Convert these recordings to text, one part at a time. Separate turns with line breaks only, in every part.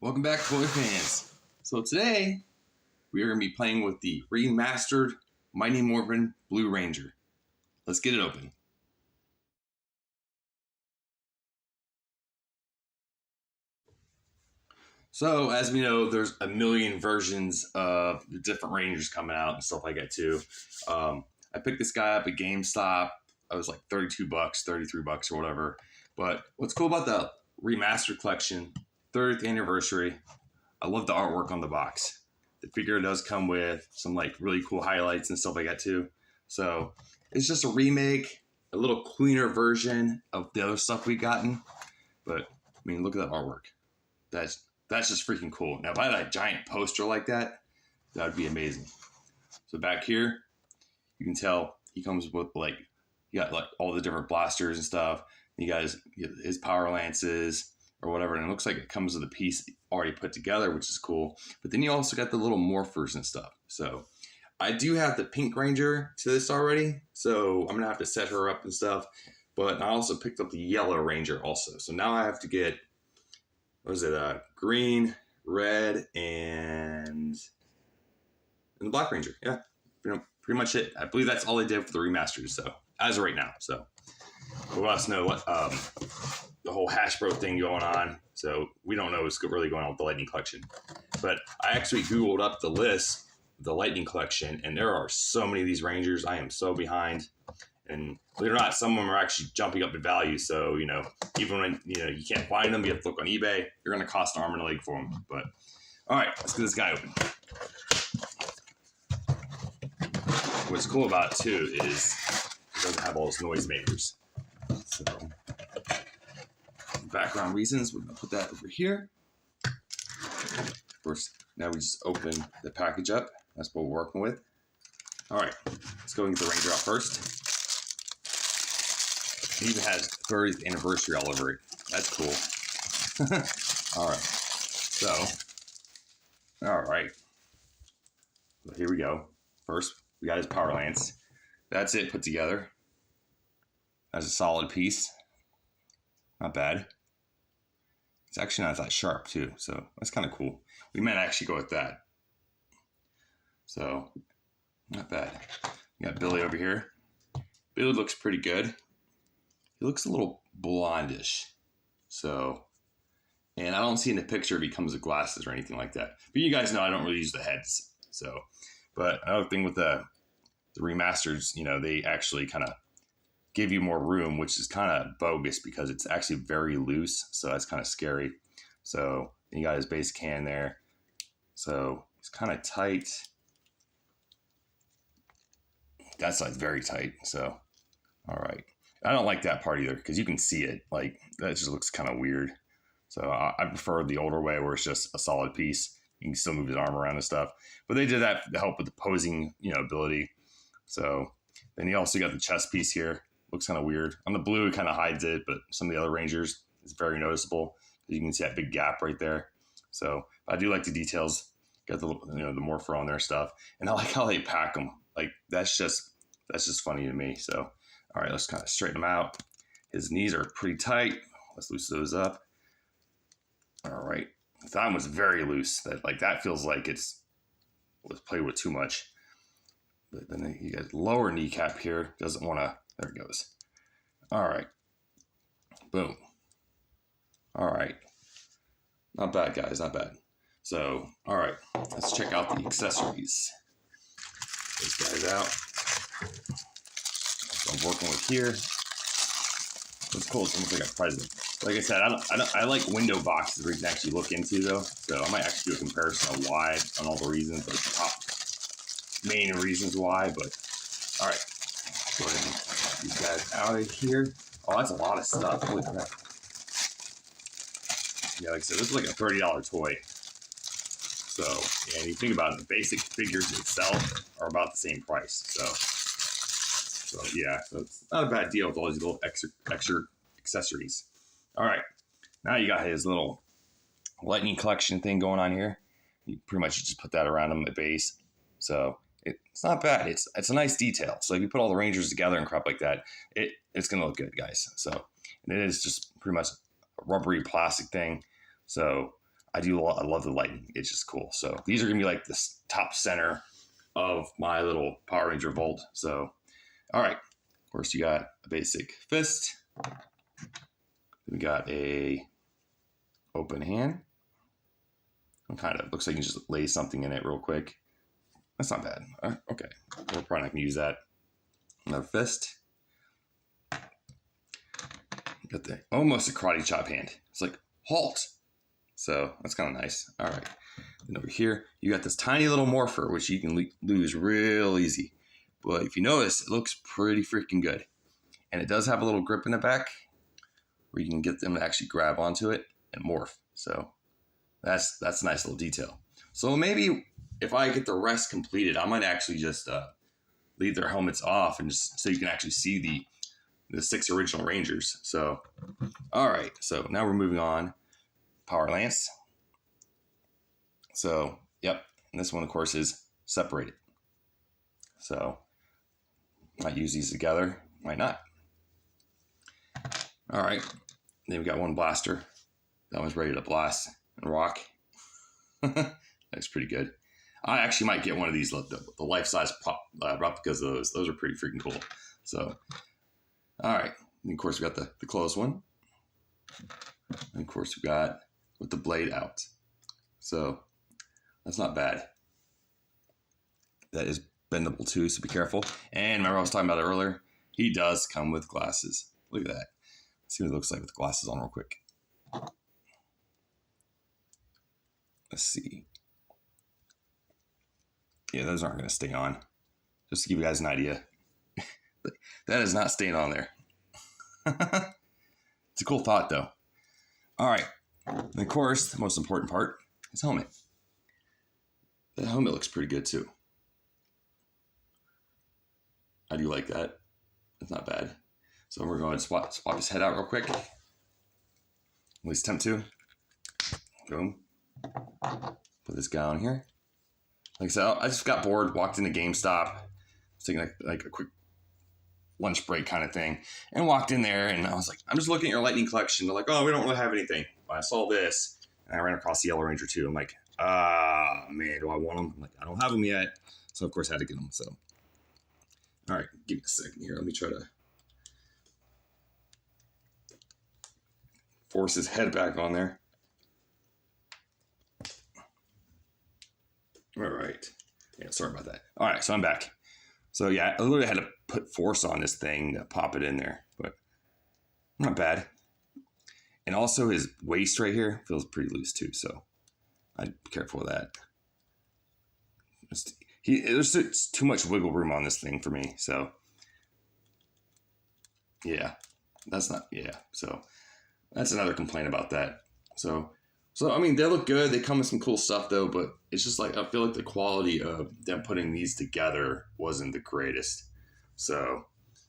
Welcome back, toy fans. So today, we are going to be playing with the remastered Mighty Morphin Blue Ranger. Let's get it open. So, as we know, there's a million versions of the different Rangers coming out and stuff like that too. I picked this guy up at GameStop. I was like 32 bucks, 33 bucks or whatever. But what's cool about the remastered collection, 30th anniversary, I love the artwork on the box. The figure does come with some like really cool highlights and stuff like that too. So it's just a remake, a little cleaner version of the other stuff we've gotten. But I mean, look at that artwork. That's just freaking cool. Now, if I had a giant poster like that, that would be amazing. So back here, you can tell he comes with like, you got like all the different blasters and stuff. You guys get his power lances or whatever, and it looks like it comes with a piece already put together, which is cool. But then you also got the little morphers and stuff. So I do have the pink Ranger to this already, so I'm gonna have to set her up and stuff. But I also picked up the yellow Ranger also. So now I have to get, what is it, green, red, and the black Ranger. Yeah, pretty much it. I believe that's all they did for the remasters. So as of right now, so we'll let us know what the whole Hasbro thing going on. So we don't know what's really going on with the Lightning Collection. But I actually Googled up the list, the Lightning Collection, and there are so many of these Rangers. I am so behind. And believe it or not, some of them are actually jumping up in value. So, you know, even when, you know, you can't find them, you have to look on eBay. You're going to cost an arm and a leg for them. But, all right, let's get this guy open. What's cool about it, too, is it doesn't have all those noisemakers. So, for background reasons, we're going to put that over here. Of course, now we just open the package up. That's what we're working with. All right, let's go and get the Ranger out first. It even has 30th anniversary all over it. That's cool. All right. So, all right. So here we go. First, we got his power lance. That's it put together. That's a solid piece. Not bad. It's actually not that sharp too, so that's kind of cool. We might actually go with that. So, not bad. We got Billy over here. Billy looks pretty good. He looks a little blondish. So, and I don't see in the picture if he comes with glasses or anything like that. But you guys know I don't really use the heads. So, but another thing with the remasters, you know, they actually kind of give you more room, which is kind of bogus because it's actually very loose. So that's kind of scary. So you got his base can there. So it's kind of tight. That side's very tight. So, all right. I don't like that part either because you can see it. Like, that just looks kind of weird. So I prefer the older way where it's just a solid piece. You can still move his arm around and stuff. But they did that to help with the posing, you know, ability. So then you also got the chest piece here. Looks kind of weird. On the blue, it kind of hides it, but some of the other Rangers, it's very noticeable. You can see that big gap right there. So I do like the details. Got the, you know, the morpher on their stuff. And I like how they pack them. Like, that's just funny to me. So, all right, let's kind of straighten him out. His knees are pretty tight. Let's loosen those up. All right. The thigh was very loose. That feels like it's played with too much. But then you got lower kneecap here. Doesn't want to. There it goes. All right. Boom. All right. Not bad, guys. Not bad. So, all right. Let's check out the accessories. These guys out. I'm working with here. It's cool. It's almost like a present. Like I said, I like window boxes where you can actually look into though. So I might actually do a comparison of why on all the reasons, like the top main reasons why. But all right, go ahead and get these guys out of here. Oh, that's a lot of stuff. Holy crap! Yeah, like I said, this is like a $30 toy. So, and you think about it, the basic figures itself are about the same price. So yeah, so it's not a bad deal with all these little extra accessories. All right, now you got his little Lightning Collection thing going on here. You pretty much just put that around him at base. So it's not bad. It's a nice detail. So if you put all the Rangers together and crap like that, it's gonna look good, guys. So, and it is just pretty much a rubbery plastic thing. So I love the lighting. It's just cool. So these are gonna be like the top center of my little Power Ranger vault. So, all right. Of course, you got a basic fist. We got a open hand. It kind of looks like you just lay something in it real quick. That's not bad. Okay, we're probably not gonna use that. Another fist. Got the almost a karate chop hand. It's like halt. So that's kind of nice. All right. Then over here, you got this tiny little morpher, which you can lose real easy. But if you notice, it looks pretty freaking good. And it does have a little grip in the back where you can get them to actually grab onto it and morph. So that's a nice little detail. So maybe if I get the rest completed, I might actually just leave their helmets off and just so you can actually see the 6 original Rangers. So, all right. So now we're moving on. Power Lance. So, yep. And this one, of course, is separated. So, might use these together. Might not. All right. Then we got one blaster. That one's ready to blast and rock. That's pretty good. I actually might get one of these, the life-size replicas of those. Those are pretty freaking cool. So, all right. And of course, we got the closed one. And of course, we got with the blade out. So, that's not bad. That is bendable too, so be careful. And remember I was talking about it earlier? He does come with glasses. Look at that. Let's see what it looks like with the glasses on real quick. Let's see. Yeah, those aren't going to stay on. Just to give you guys an idea. That is not staying on there. It's a cool thought, though. All right. And of course, the most important part is helmet. The helmet looks pretty good, too. I do like that. It's not bad. So we're going to swap his head out real quick. At least attempt to. Boom. Put this guy on here. Like I said, I just got bored, walked into GameStop, was taking like a quick lunch break kind of thing, and walked in there, and I was like, I'm just looking at your Lightning collection. They're like, oh, we don't really have anything. But I saw this, and I ran across the Yellow Ranger too. I'm like, man, do I want them? I'm like, I don't have them yet. So, of course, I had to get them. So, all right, give me a second here. Let me try to force his head back on there. All right. Yeah, sorry about that. All right, so I'm back. So, yeah, I literally had to put force on this thing to pop it in there, but not bad. And also his waist right here feels pretty loose too, so I'd be careful with that. There's too much wiggle room on this thing for me, so yeah, so that's another complaint about that. So I mean, they look good. They come with some cool stuff though, but it's just like I feel like the quality of them putting these together wasn't the greatest. So,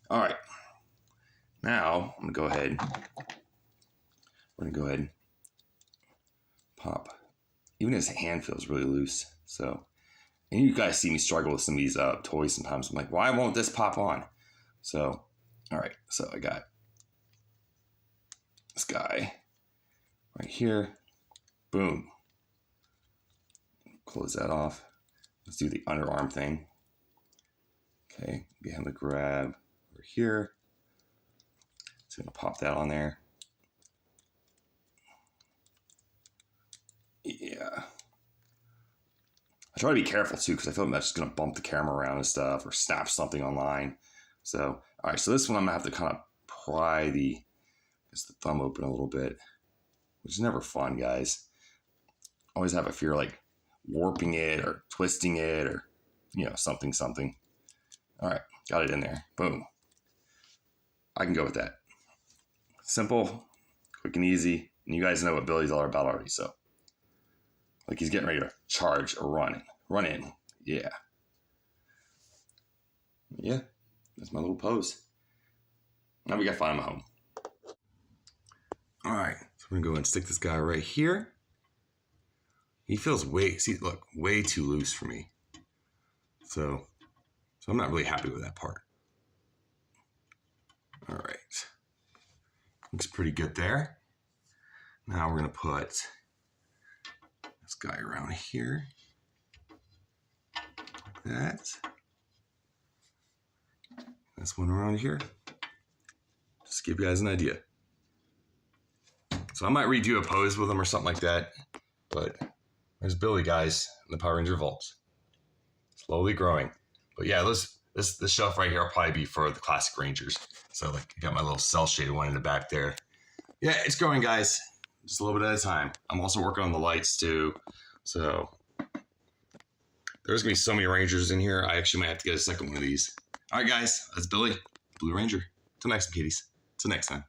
all right, now I'm gonna go ahead. We're gonna go ahead and pop. Even his hand feels really loose. So, and you guys see me struggle with some of these toys sometimes. I'm like, why won't this pop on? So, all right. So I got this guy right here. Boom. Close that off. Let's do the underarm thing. Okay, get him to grab over here. So I'm gonna pop that on there. Yeah. I try to be careful too because I feel like that's just gonna bump the camera around and stuff or snap something online. So, all right, so this one I'm gonna have to kind of pry the thumb open a little bit, which is never fun, guys. Always have a fear like warping it or twisting it or, something. All right, got it in there. Boom. I can go with that. Simple, quick and easy. And you guys know what Billy's all about already, so. Like he's getting ready to charge or run in. Yeah. Yeah, that's my little pose. Now we gotta find him a home. All right, so we're gonna go and stick this guy right here. He feels way too loose for me. So I'm not really happy with that part. All right, looks pretty good there. Now we're gonna put this guy around here. Like that. This one around here. Just to give you guys an idea. So I might redo a pose with them or something like that. But there's Billy, guys, in the Power Ranger vaults. Slowly growing. But yeah, this shelf right here will probably be for the classic Rangers. So like I got my little cell shaded one in the back there. Yeah, it's growing, guys. Just a little bit at a time. I'm also working on the lights too. So there's gonna be so many Rangers in here. I actually might have to get a second one of these. All right, guys, that's Billy, Blue Ranger. Till next time, kiddies. Till next time.